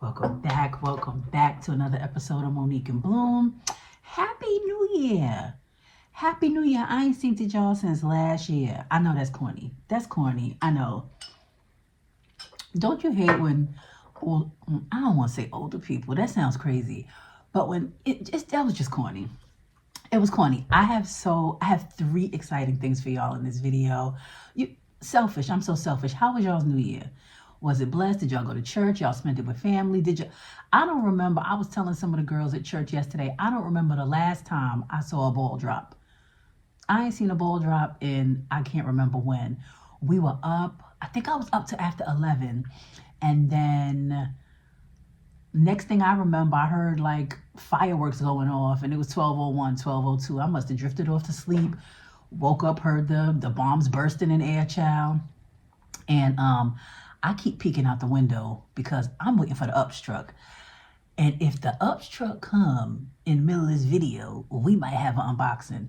Welcome back to another episode of Monique and Bloom. Happy New Year. Happy New Year. I ain't seen to y'all since last year. I know that's corny. That's corny. I know. Don't you hate when, well, I don't want to say older people. That sounds crazy. But when that was just corny. It was corny. I have three exciting things for y'all in this video. Selfish. I'm so selfish. How was y'all's New Year? Was it blessed? Did y'all go to church? Y'all spent it with family? I don't remember. I was telling some of the girls at church yesterday, I don't remember the last time I saw a ball drop. I ain't seen a ball drop in, I can't remember when. We were up, I think I was up to after 11. And then next thing I remember, I heard like fireworks going off and it was 12:01, 12:02. I must have drifted off to sleep. Woke up, heard the bombs bursting in air, child. And I keep peeking out the window because I'm waiting for the ups truck. And if the ups truck come in the middle of this video, we might have an unboxing.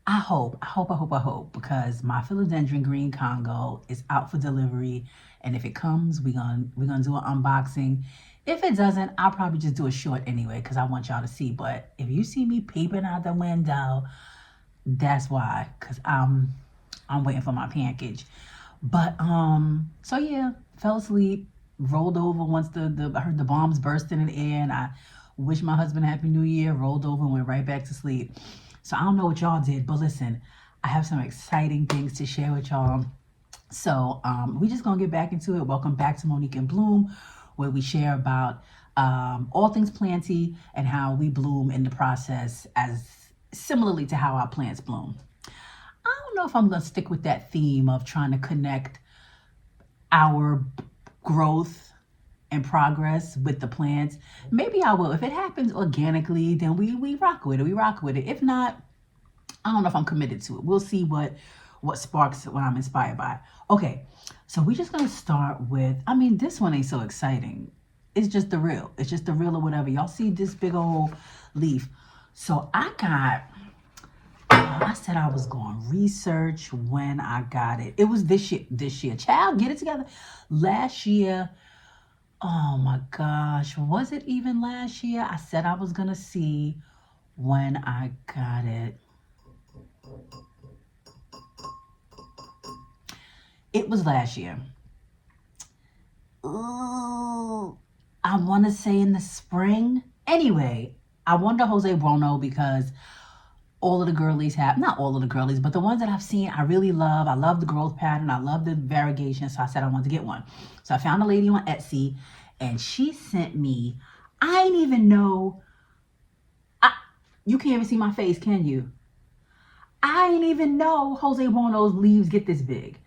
I hope, because my philodendron green Congo is out for delivery. And if it comes, we're gonna do an unboxing. If it doesn't, I'll probably just do a short anyway, because I want y'all to see. But if you see me peeping out the window, that's why, because I'm waiting for my package. But so yeah, fell asleep, rolled over once I heard the bombs bursting in the air, and I wished my husband a happy new year, rolled over and went right back to sleep. So I don't know what y'all did, but listen, I have some exciting things to share with y'all. So we just gonna get back into it. Welcome back to Monique and Bloom, where we share about all things planty and how we bloom in the process, as similarly to how our plants bloom. I don't know if I'm going to stick with that theme of trying to connect our growth and progress with the plants. Maybe I will. If it happens organically, then we rock with it. We rock with it. If not, I don't know if I'm committed to it. We'll see what sparks what I'm inspired by. Okay, so we're just going to start with, this one ain't so exciting. It's just the real. It's just the real or whatever. Y'all see this big old leaf. So I said I was going to research when I got it. It was this year. Child, get it together. Last year, oh my gosh, was it even last year? I said I was going to see when I got it. It was last year. Ooh, I want to say in the spring. Anyway, I wonder Jose Buono because all of the girlies have, not all of the girlies, but the ones that I've seen, I really love. I love the growth pattern. I love the variegation. So I said I wanted to get one. So I found a lady on Etsy and she sent me, I didn't even know, you can't even see my face, can you? I didn't even know Jose Buono's leaves get this big.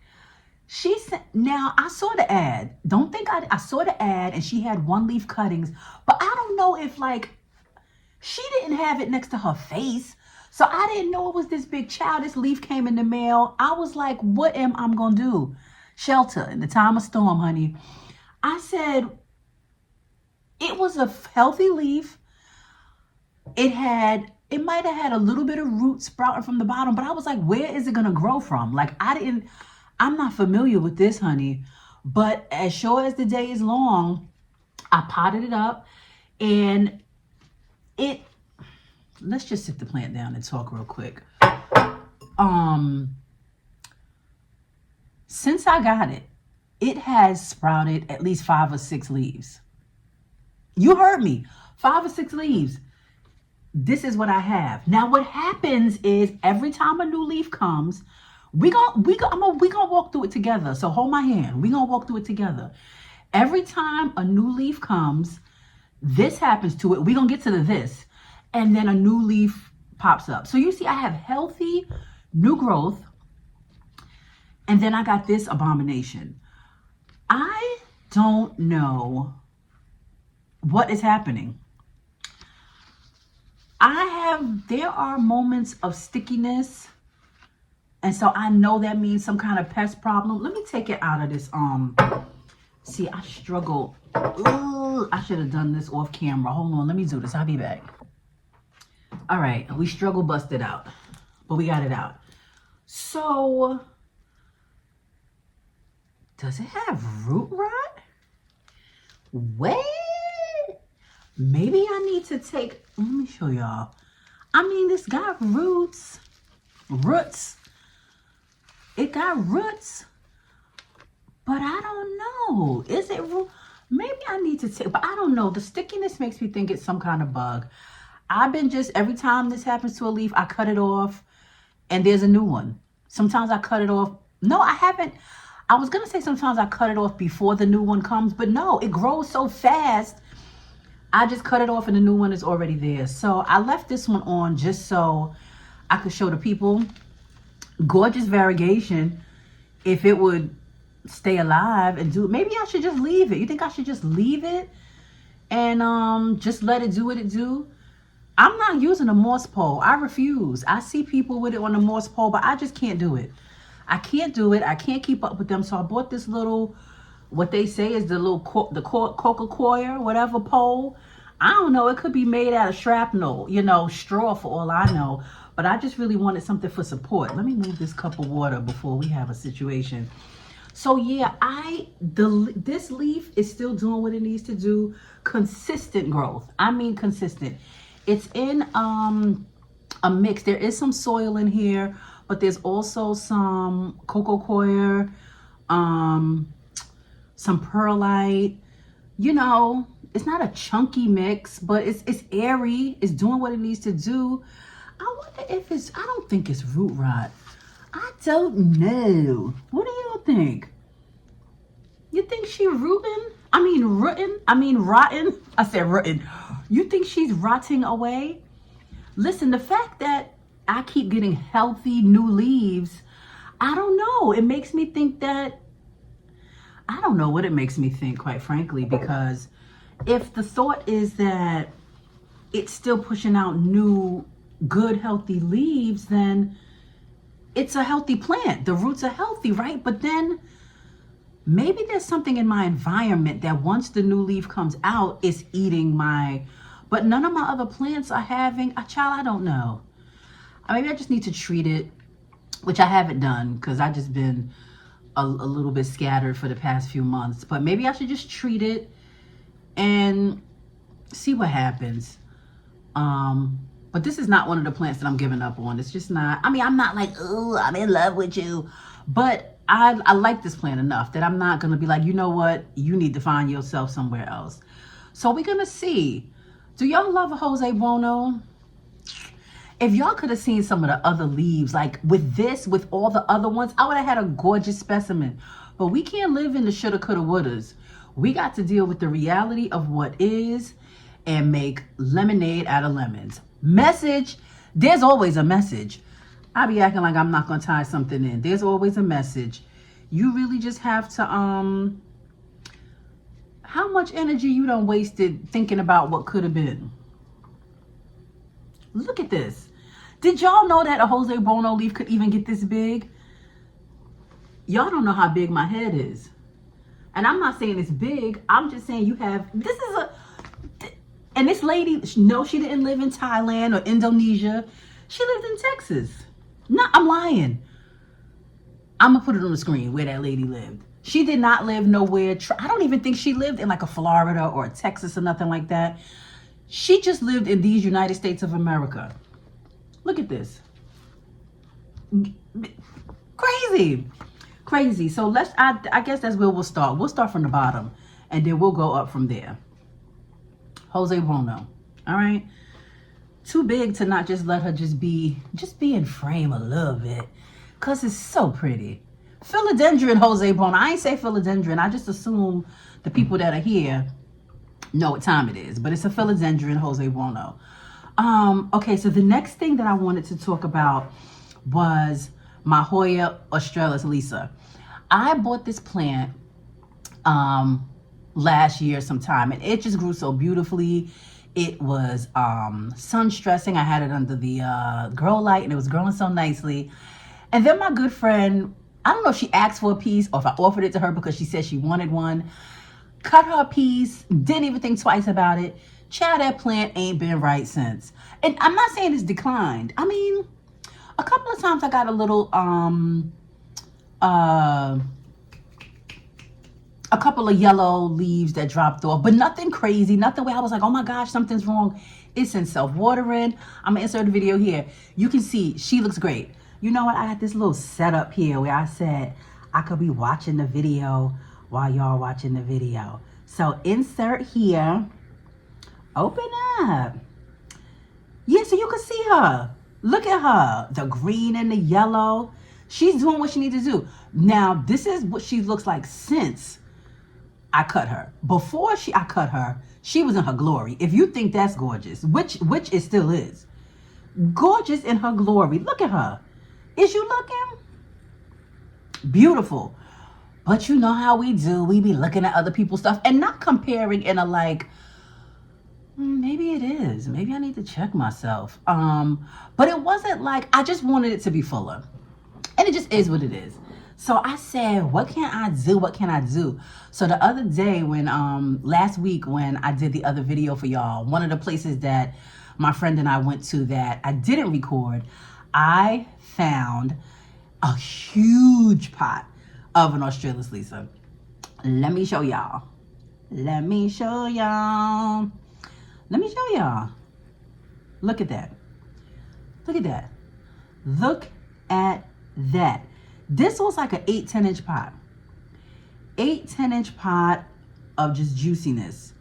She sent, now I saw the ad. Don't think I saw the ad and she had one leaf cuttings, but I don't know if she didn't have it next to her face. So I didn't know it was this big child. This leaf came in the mail. I was like, what am I going to do? Shelter in the time of storm, honey. I said, it was a healthy leaf. It might have had a little bit of root sprouting from the bottom, but I was like, where is it going to grow from? I'm not familiar with this, honey. But as sure as the day is long, I potted it up and let's just sit the plant down and talk real quick. Since I got it, it has sprouted at least 5 or 6 leaves. You heard me, 5 or 6 leaves. This is what I have. Now what happens is every time a new leaf comes, we gonna walk through it together. So hold my hand. We gonna walk through it together. Every time a new leaf comes, this happens to it. We gonna get to this. And then a new leaf pops up. So you see, I have healthy new growth. And then I got this abomination. I don't know what is happening. There are moments of stickiness. And so I know that means some kind of pest problem. Let me take it out of this. See, I struggle. Ooh, I should have done this off camera. Hold on, let me do this. I'll be back. All right, we struggle busted out, but we got it out. So, does it have root rot? Well, Maybe I need to take, let me show y'all. I mean, this got roots. It got roots, but I don't know. Is it root? Maybe I need to take, but I don't know. The stickiness makes me think it's some kind of bug. I've been just, every time this happens to a leaf, I cut it off and there's a new one. Sometimes I cut it off. No, I haven't. I was going to say sometimes I cut it off before the new one comes, but no, it grows so fast. I just cut it off and the new one is already there. So I left this one on just so I could show the people. Gorgeous variegation. If it would stay alive and do, maybe I should just leave it. You think I should just leave it and just let it do what it do? I'm not using a moss pole. I refuse. I see people with it on the moss pole, but I just can't do it. I can't do it. I can't keep up with them. So I bought this little, what they say is the little coca-cola, whatever pole. I don't know. It could be made out of shrapnel, straw for all I know. But I just really wanted something for support. Let me move this cup of water before we have a situation. So yeah, this leaf is still doing what it needs to do. Consistent growth. I mean consistent. It's in a mix. There is some soil in here, but there's also some coco coir, some perlite. It's not a chunky mix, but it's airy. It's doing what it needs to do. I wonder if I don't think it's root rot. I don't know. What do you think? You think she rootin'? Rotten. I said rotten. You think she's rotting away? Listen, the fact that I keep getting healthy new leaves, I don't know. It makes me think that, I don't know what it makes me think, quite frankly, because if the thought is that it's still pushing out new, good, healthy leaves, then it's a healthy plant. The roots are healthy, right? But then maybe there's something in my environment that once the new leaf comes out, it's eating but none of my other plants are having a child. I don't know. Maybe I just need to treat it, which I haven't done because I've just been a little bit scattered for the past few months. But maybe I should just treat it and see what happens. But this is not one of the plants that I'm giving up on. It's just not. I'm not like, oh, I'm in love with you. But I like this plant enough that I'm not going to be like, you know what? You need to find yourself somewhere else. So we're going to see. Do y'all love a Jose Buono? If y'all could have seen some of the other leaves, like with all the other ones, I would have had a gorgeous specimen. But we can't live in the shoulda, coulda, wouldas. We got to deal with the reality of what is and make lemonade out of lemons. Message. There's always a message. I be acting like I'm not going to tie something in. There's always a message. You really just have to, how much energy you done wasted thinking about what could have been? Look at this. Did y'all know that a Jose Buono leaf could even get this big? Y'all don't know how big my head is. And I'm not saying it's big. I'm just saying and this lady, no, she didn't live in Thailand or Indonesia. She lived in Texas. No, I'm lying. I'm going to put it on the screen where that lady lived. She did not live nowhere. I don't even think she lived in like a Florida or a Texas or nothing like that. She just lived in these United States of America. Look at this. Crazy. So I guess that's where we'll start. We'll start from the bottom and then we'll go up from there. Jose Buono. All right. Too big to not just let her just be in frame a little bit. Cause it's so pretty. Philodendron Jose Buono. I ain't say philodendron. I just assume the people that are here know what time it is. But it's a philodendron Jose Buono. Okay, so the next thing that I wanted to talk about was my Hoya australis Lisa. I bought this plant last year sometime, and it just grew so beautifully. It was sun stressing. I had it under the grow light, and it was growing so nicely. And then my good friend, I don't know if she asked for a piece or if I offered it to her because she said she wanted one. Cut her a piece, didn't even think twice about it. Child, that plant ain't been right since. And I'm not saying it's declined. I mean, a couple of times I got a little a couple of yellow leaves that dropped off, but nothing crazy, nothing where I was like, oh my gosh, something's wrong. It's in self-watering. I'm gonna insert the video here. You can see she looks great. You know what? I got this little setup here where I said I could be watching the video while y'all watching the video. So insert here, open up. Yeah, so you can see her. Look at her, the green and the yellow. She's doing what she needs to do. Now, this is what she looks like since I cut her. Before I cut her, she was in her glory. If you think that's gorgeous, which it still is. Gorgeous in her glory. Look at her. Is you looking? Beautiful. But you know how we do. We be looking at other people's stuff and not comparing in a like, maybe it is. Maybe I need to check myself. But it wasn't like, I just wanted it to be fuller. And it just is what it is. So I said, what can I do? What can I do? So the other day when, last week when I did the other video for y'all, one of the places that my friend and I went to that I didn't record, I found a huge pot of an australis Lisa. Let me show y'all. Let me show y'all. Let me show y'all. Look at that. Look at that. Look at that. This was like an 8-10 inch pot. 8-10 inch pot of just juiciness.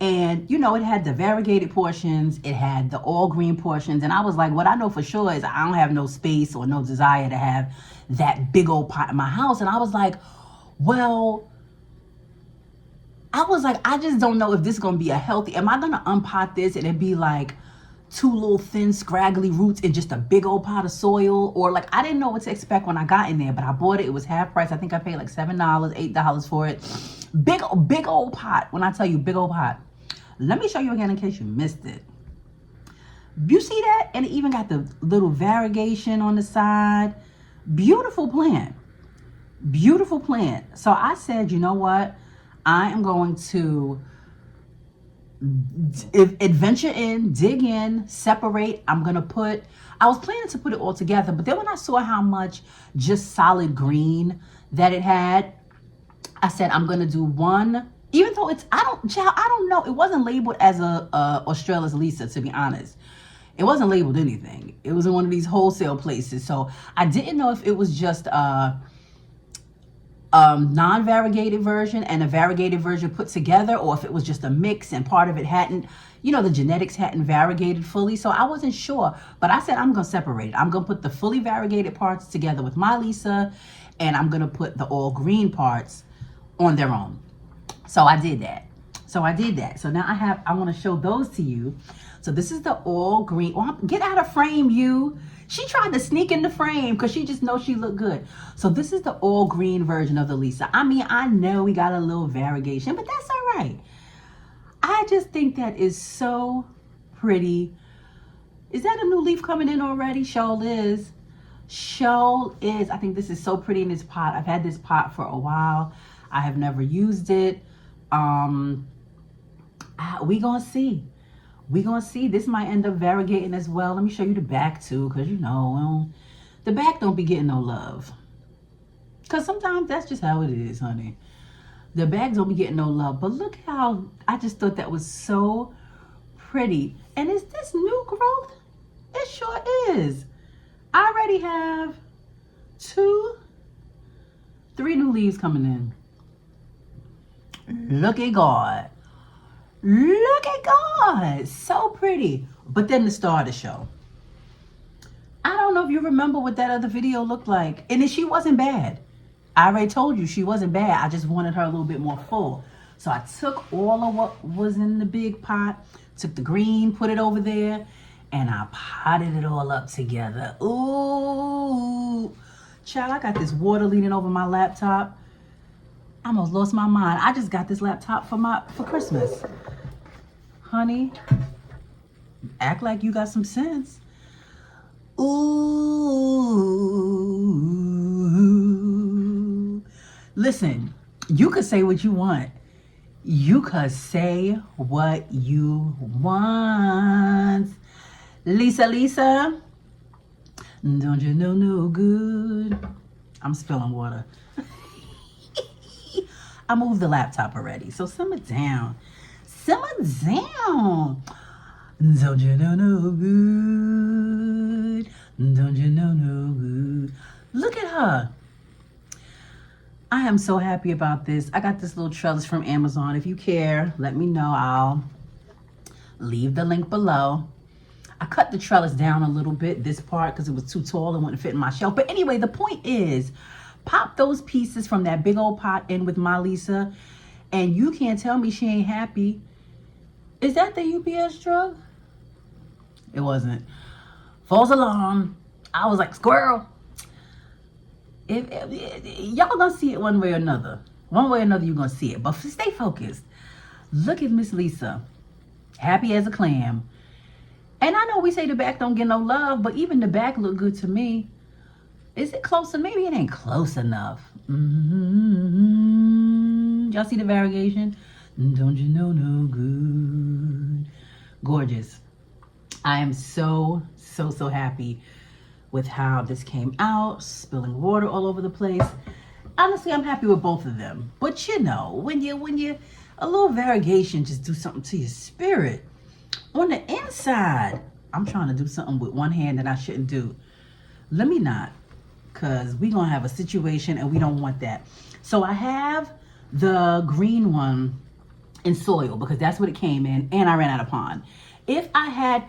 And you know, it had the variegated portions, it had the all green portions, and I was like, what I know for sure is I don't have no space or no desire to have that big old pot in my house. And I was like, well, I just don't know if this is gonna be a healthy, am I gonna unpot this and it be like 2 little thin scraggly roots in just a big old pot of soil? Or like, I didn't know what to expect when I got in there, but I bought it. It was half price. I think I paid like $7, $8 for it. Big old pot. When I tell you big old pot. Let me show you again in case you missed it. You see that? And it even got the little variegation on the side. Beautiful plant. Beautiful plant. So I said, you know what? I am going to adventure in, dig in, separate. I was planning to put it all together, but then when I saw how much just solid green that it had, I said I'm gonna do one, even though I don't know, it wasn't labeled as a australis Lisa, to be honest. It wasn't labeled anything. It was in one of these wholesale places, so I didn't know if it was just non-variegated version and a variegated version put together, or if it was just a mix and part of it hadn't, the genetics hadn't variegated fully. So I wasn't sure, but I said I'm gonna separate it. I'm gonna put the fully variegated parts together with my Lisa, and I'm gonna put the all green parts on their own. So I did that. So now I want to show those to you. So this is the all green. Oh, get out of frame, you. She tried to sneak in the frame because she just knows she looked good. So this is the all green version of the Lisa. I mean, I know we got a little variegation, but that's all right. I just think that is so pretty. Is that a new leaf coming in already? Shoal is. I think this is so pretty in this pot. I've had this pot for a while. I have never used it. We gonna see. This might end up variegating as well. Let me show you the back too, because the back don't be getting no love. Because sometimes that's just how it is, honey. The back don't be getting no love. But look how, I just thought that was so pretty. And is this new growth? It sure is. I already have 3 new leaves coming in. Look at God. Look at God. So pretty. But then the star of the show. I don't know if you remember what that other video looked like. And she wasn't bad. I already told you she wasn't bad. I just wanted her a little bit more full. So I took all of what was in the big pot, took the green, put it over there, and I potted it all up together. Ooh. Child, I got this water leaning over my laptop. I almost lost my mind. I just got this laptop for Christmas. Honey, act like you got some sense. Ooh. Listen, you could say what you want. You could say what you want. Lisa, don't you know no good? I'm spilling water. I moved the laptop already. So simmer down. Simmer down. Don't you know no good? Don't you know no good? Look at her. I am so happy about this. I got this little trellis from Amazon. If you care, let me know. I'll leave the link below. I cut the trellis down a little bit, this part, because it was too tall and wouldn't fit in my shelf. But anyway, the point is, pop those pieces from that big old pot in with my Lisa, and you can't tell me she ain't happy. Is that the UPS truck? It wasn't. False alarm. I was like, squirrel. If y'all gonna see it one way or another. One way or another, you're gonna see it. But stay focused. Look at Miss Lisa. Happy as a clam. And I know we say the back don't get no love, but even the back look good to me. Is it close? Maybe it ain't close enough. Y'all see the variegation? Don't you know no good? Gorgeous. I am so happy with how this came out. Spilling water all over the place. Honestly, I'm happy with both of them. But you know, when you a little variegation just do something to your spirit. On the inside, I'm trying to do something with one hand that I shouldn't do. Let me not, because we're going to have a situation and we don't want that. So I have the green one in soil because that's what it came in, and I ran out of pond. If I had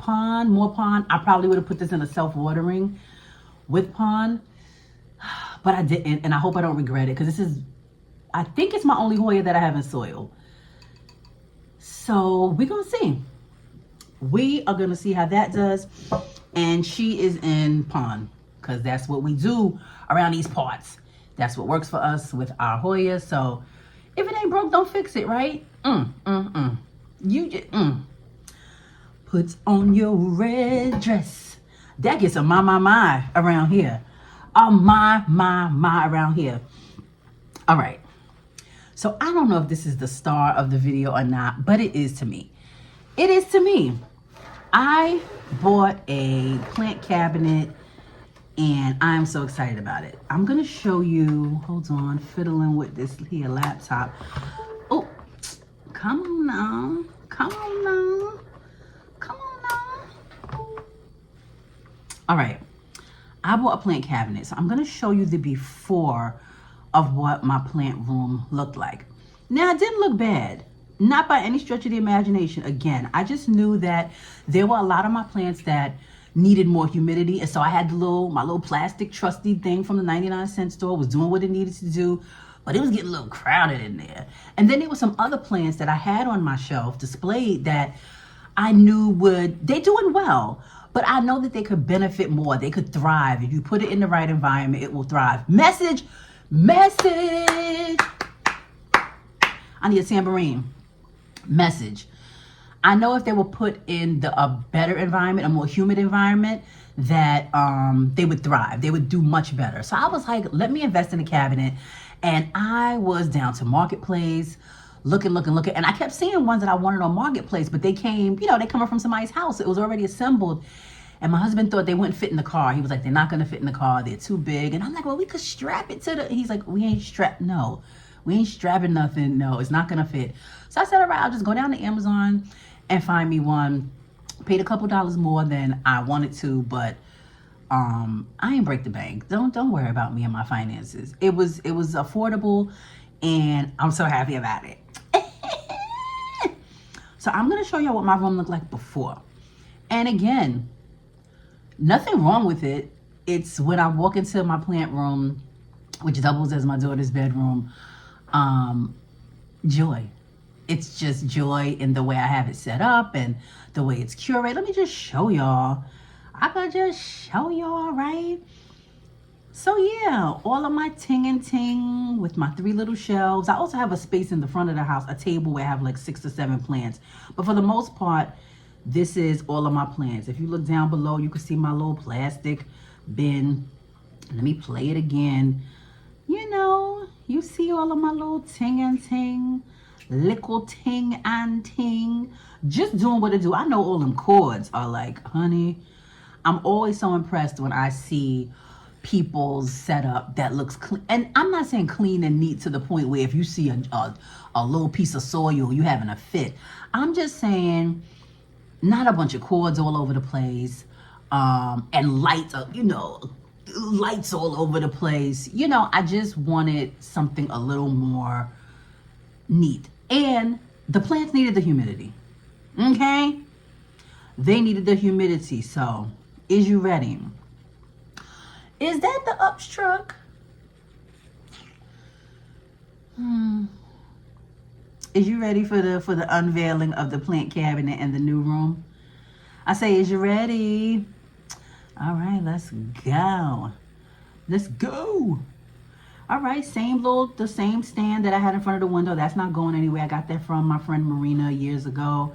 more pond, I probably would have put this in a self-watering with pond, but I didn't, and I hope I don't regret it because I think it's my only Hoya that I have in soil. So we're going to see. We are going to see how that does. And she is in pond because that's what we do around these parts. That's what works for us with our Hoya. So if it ain't broke, don't fix it, right? You just put on your red dress. That gets a my around here. A my around here. All right. So I don't know if this is the star of the video or not, but it is to me. It is to me. I bought a plant cabinet and I'm so excited about it. I'm going to show you, hold on, fiddling with this here laptop. Oh, come on now. Come on now. Come on now. All right. I bought a plant cabinet. So I'm going to show you the before of what my plant room looked like. Now, it didn't look bad. Not by any stretch of the imagination. Again, I just knew that there were a lot of my plants that needed more humidity. And so I had my little plastic trusty thing from the 99-cent store, was doing what it needed to do, but it was getting a little crowded in there. And then there were some other plants that I had on my shelf displayed that I knew they're doing well, but I know that they could benefit more. They could thrive. If you put it in the right environment, it will thrive. Message. I need a tambourine. Message. I know if they were put in a better environment, a more humid environment, that they would thrive. They would do much better. So I was like, let me invest in a cabinet. And I was down to Marketplace, looking. And I kept seeing ones that I wanted on Marketplace, but they came, they coming from somebody's house. It was already assembled. And my husband thought they wouldn't fit in the car. He was like, they're not going to fit in the car. They're too big. And I'm like, well, we could strap it to he's like, we ain't strapping nothing. No, it's not going to fit. So I said, all right, I'll just go down to Amazon and find me one. Paid a couple dollars more than I wanted to, but I ain't break the bank. Don't worry about me and my finances. It was affordable, and I'm so happy about it. So I'm going to show y'all what my room looked like before. And again, nothing wrong with it. It's when I walk into my plant room, which doubles as my daughter's bedroom, joy. It's just joy in the way I have it set up and the way it's curated. Let me just show y'all. I could just show y'all, right? So yeah, all of my ting and ting with my 3 little shelves. I also have a space in the front of the house, a table where I have like 6 or 7 plants. But for the most part, this is all of my plants. If you look down below, you can see my little plastic bin. Let me play it again. You see all of my little ting and ting, little ting and ting, just doing what I do. I know all them chords are like, honey, I'm always so impressed when I see people's setup that looks clean. And I'm not saying clean and neat to the point where if you see a little piece of soil, you having a fit. I'm just saying not a bunch of cords all over the place, and lights, lights all over the place. I just wanted something a little more neat. And the plants needed the humidity. Okay? They needed the humidity. So, is you ready? Is that the ups truck? Is you ready for the unveiling of the plant cabinet in the new room? I say, is you ready? All right, let's go. Let's go. All right, the same stand that I had in front of the window. That's not going anywhere. I got that from my friend Marina years ago.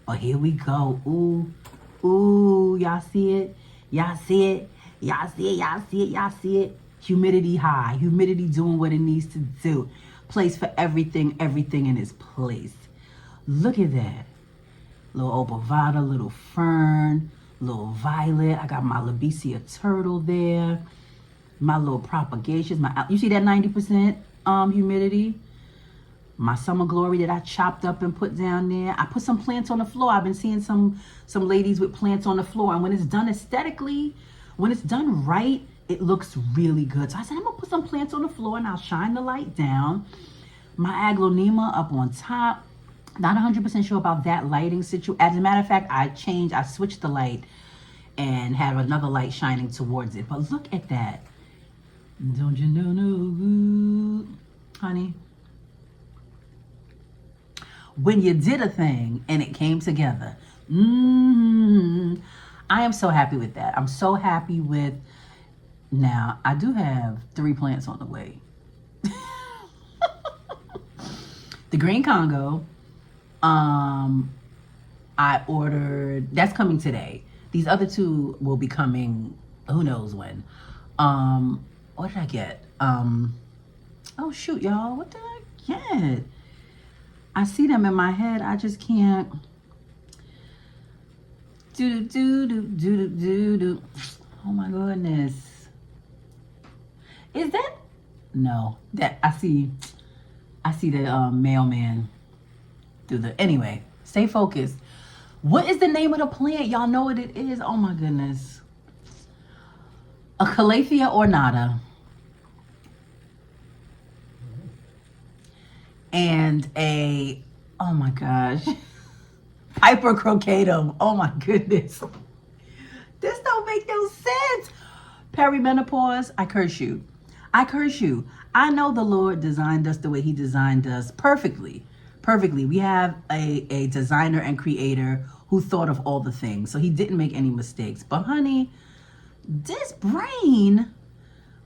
But here we go. Ooh, y'all see it? Y'all see it? Y'all see it? Y'all see it? Y'all see it? Humidity high. Humidity doing what it needs to do. Place for everything in its place. Look at that. Little obovata, little fern, little violet. I got my Labesia turtle there. My little propagations. You see that 90% humidity? My summer glory that I chopped up and put down there. I put some plants on the floor. I've been seeing some ladies with plants on the floor. And when it's done aesthetically, when it's done right, it looks really good. So I said, I'm going to put some plants on the floor and I'll shine the light down. My aglaonema up on top. Not 100% sure about that lighting situation. As a matter of fact, I switched the light and have another light shining towards it. But look at that. Don't you know no good, honey? When you did a thing and it came together. I am so happy with that. I'm so happy with, now I do have 3 plants on the way. The green Congo, I ordered, that's coming today. These other 2 will be coming, who knows when. What did I get? Oh shoot, y'all, what did I get? I see them in my head, I just can't. Do. Oh my goodness. Is that? No, that I see the mailman through the, anyway, stay focused. What is the name of the plant? Y'all know what it is? Oh my goodness. A Calathea ornata. And oh my gosh, Piper crocatum. Oh my goodness. This don't make no sense. Perimenopause, I curse you. I know the Lord designed us the way he designed us perfectly. We have a designer and creator who thought of all the things. So he didn't make any mistakes. But honey, this brain,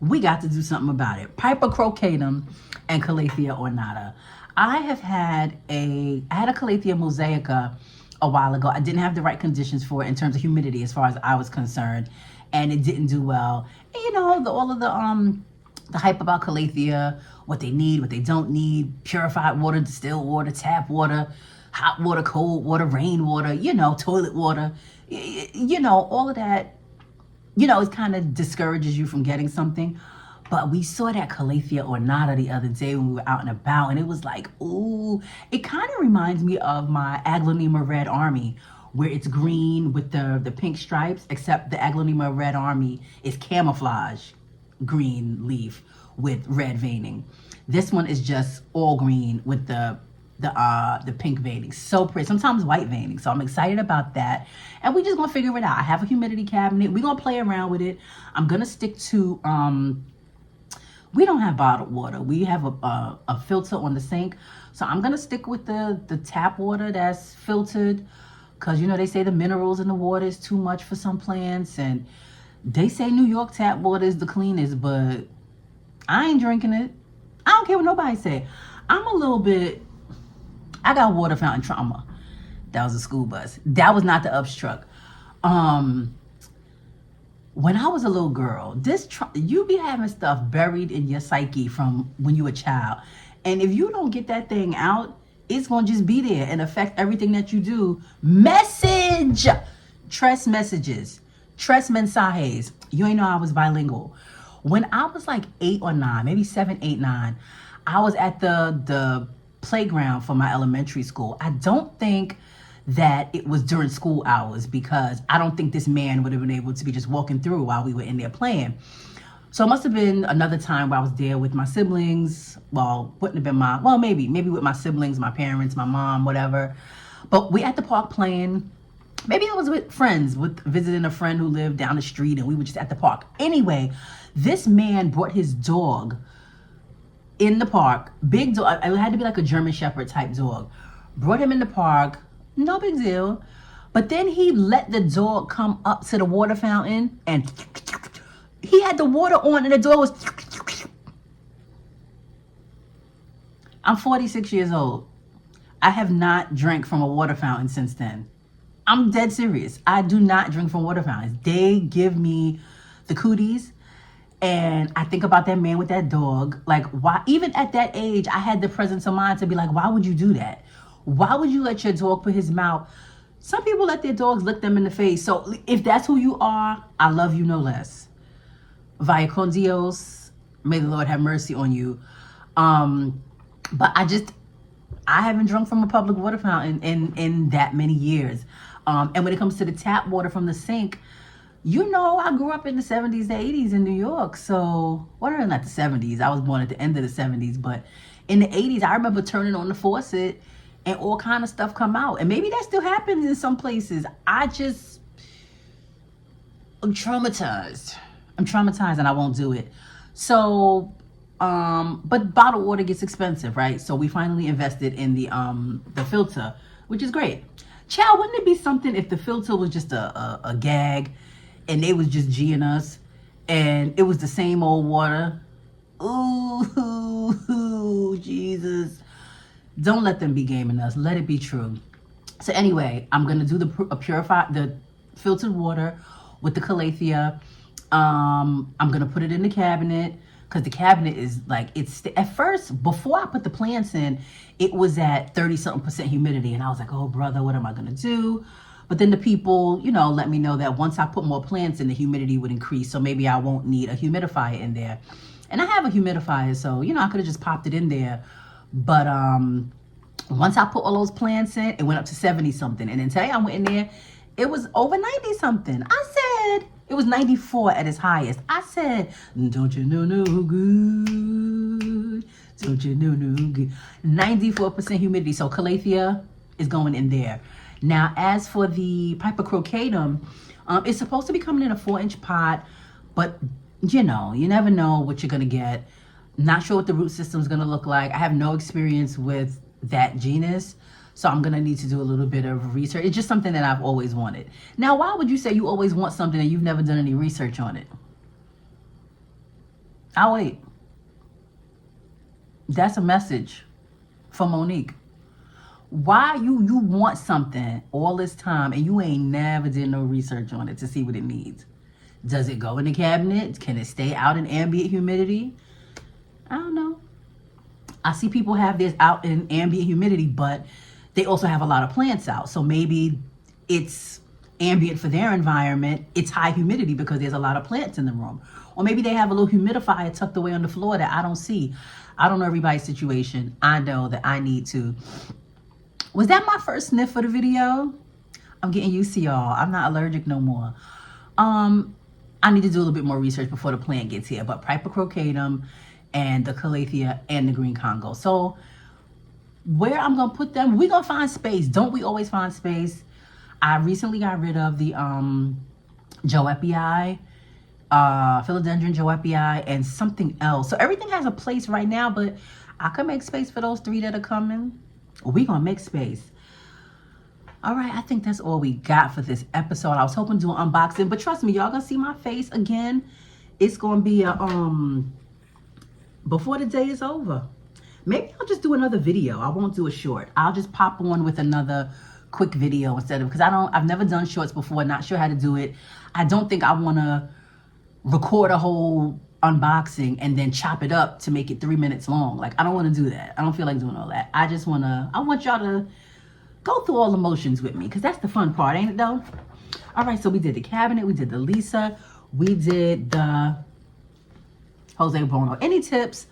we got to do something about it. Piper crocatum and Calathea ornata. I had a Calathea mosaica a while ago. I didn't have the right conditions for it in terms of humidity as far as I was concerned, and it didn't do well. And all of the hype about Calathea, what they need, what they don't need, purified water, distilled water, tap water, hot water, cold water, rainwater, toilet water, all of that, it kind of discourages you from getting something. But we saw that Calathea ornata the other day when we were out and about, and it was like, ooh, it kind of reminds me of my Aglaonema Red Army, where it's green with the pink stripes, except the Aglaonema Red Army is camouflage green leaf with red veining. This one is just all green with the pink veining. So pretty. Sometimes white veining. So I'm excited about that. And we're just gonna figure it out. I have a humidity cabinet. We're gonna play around with it. I'm gonna stick to we don't have bottled water. We have a filter on the sink. So I'm gonna stick with the tap water that's filtered, because they say the minerals in the water is too much for some plants, and they say New York tap water is the cleanest, but I ain't drinking it. I don't care what nobody say. I got water fountain trauma. That was a school bus. That was not the ups truck. When I was a little girl, you be having stuff buried in your psyche from when you were a child. And if you don't get that thing out, it's going to just be there and affect everything that you do. Message! Tres messages. Tres mensajes. You ain't know I was bilingual. When I was like 8 or 9, maybe 7, 8, 9, I was at the playground for my elementary school. I don't think that it was during school hours because I don't think this man would have been able to be just walking through while we were in there playing. So it must have been another time where I was there with my siblings. Well, wouldn't have been maybe with my siblings, my parents, my mom, whatever. But we at the park playing. Maybe I was with friends, visiting a friend who lived down the street, and we were just at the park. Anyway, this man brought his dog in the park. Big dog. It had to be like a German Shepherd type dog. Brought him in the park. No big deal. But then he let the dog come up to the water fountain, and he had the water on, and the dog was... I'm 46 years old. I have not drank from a water fountain since then. I'm dead serious. I do not drink from water fountains. They give me the cooties. And I think about that man with that dog. Like, why? Even at that age, I had the presence of mind to be like, why would you do that? Why would you let your dog put his mouth? Some people let their dogs lick them in the face. So if that's who you are, I love you no less. Vaya con Dios. May the Lord have mercy on you. But I haven't drunk from a public water fountain in that many years. And when it comes to the tap water from the sink, you know, I grew up in the 70s, the 80s in New York. So, well, not the 70s. I was born at the end of the 70s. But in the 80s, I remember turning on the faucet and all kind of stuff come out. And maybe that still happens in some places. I'm traumatized. I'm traumatized and I won't do it. So, but bottled water gets expensive, right? So we finally invested in the filter, which is great. Child, wouldn't it be something if the filter was just a gag and they was just G'ing us and it was the same old water? Ooh, Jesus. Don't let them be gaming us. Let it be true. So anyway, I'm going to do the filtered water with the calathea. I'm going to put it in the cabinet. Because the cabinet is like, at first, before I put the plants in, it was at 30-something% humidity. And I was like, oh, brother, what am I going to do? But then the people, let me know that once I put more plants in, the humidity would increase. So maybe I won't need a humidifier in there. And I have a humidifier, so, I could have just popped it in there. But once I put all those plants in, it went up to 70-something. And then today I went in there, it was over 90-something. I said... It was 94 at its highest. I said, don't you know no good? Don't you know no good? 94% humidity. So calathea is going in there. Now, as for the Pipocrocatum, it's supposed to be coming in a 4-inch pot. But, you never know what you're going to get. Not sure what the root system is going to look like. I have no experience with that genus. So I'm going to need to do a little bit of research. It's just something that I've always wanted. Now, why would you say you always want something and you've never done any research on it? I'll wait. That's a message for Monique. Why you want something all this time and you ain't never did no research on it to see what it needs? Does it go in the cabinet? Can it stay out in ambient humidity? I don't know. I see people have this out in ambient humidity, but they also have a lot of plants out. So maybe it's ambient for their environment. It's high humidity because there's a lot of plants in the room. Or maybe they have a little humidifier tucked away on the floor that I don't see. I don't know everybody's situation. I know that I need to. Was that my first sniff for the video? I'm getting used to y'all. I'm not allergic no more. I need to do a little bit more research before the plant gets here. But Pipocrocatum and the calathea and the green Congo. So where I'm going to put them, we're going to find space. Don't we always find space? I recently got rid of the Joepii, Philodendron Joepii, and something else. So everything has a place right now, but I can make space for those 3 that are coming. We're going to make space. All right, I think that's all we got for this episode. I was hoping to do an unboxing, but trust me, y'all going to see my face again. It's going to be a, before the day is over. Maybe I'll just do another video. I won't do a short. I'll just pop on with another quick video instead of, because I've never done shorts before, not sure how to do it. I don't think I want to record a whole unboxing and then chop it up to make it 3 minutes long. Like, I don't want to do that. I don't feel like doing all that. I want y'all to go through all the motions with me, because that's the fun part, ain't it though? All right, so we did the cabinet, we did the Lisa, we did the Jose Buono. Any tips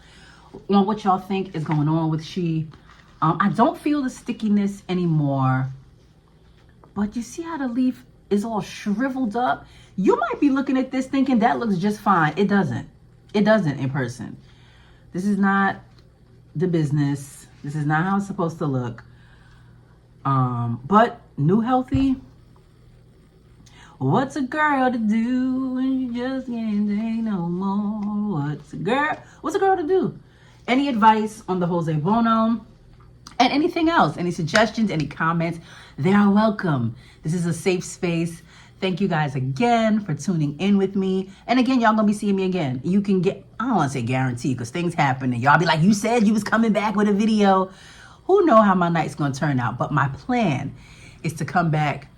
on what y'all think is going on with she? I don't feel the stickiness anymore. But you see how the leaf is all shriveled up? You might be looking at this thinking that looks just fine. It doesn't. It doesn't in person. This is not the business. This is not how it's supposed to look. But new healthy. What's a girl to do when you just can't take no more? What's a girl to do? Any advice on the Jose Buono? And anything else, any suggestions, any comments, they are welcome. This is a safe space. Thank you guys again for tuning in with me. And again, y'all gonna be seeing me again. You can get, I don't wanna say guarantee because things happen and y'all be like, you said you was coming back with a video. Who know how my night's gonna turn out? But my plan is to come back.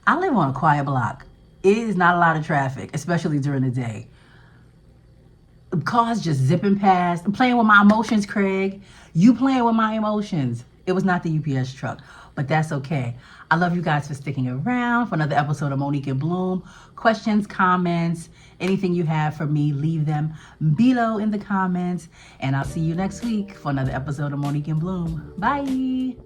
I live on a quiet block. It is not a lot of traffic, especially during the day. Cars just zipping past. I'm playing with my emotions, Craig. You playing with my emotions. It was not the UPS truck, but that's okay. I love you guys for sticking around for another episode of Monique and Bloom. Questions, comments, anything you have for me, leave them below in the comments. And I'll see you next week for another episode of Monique and Bloom. Bye.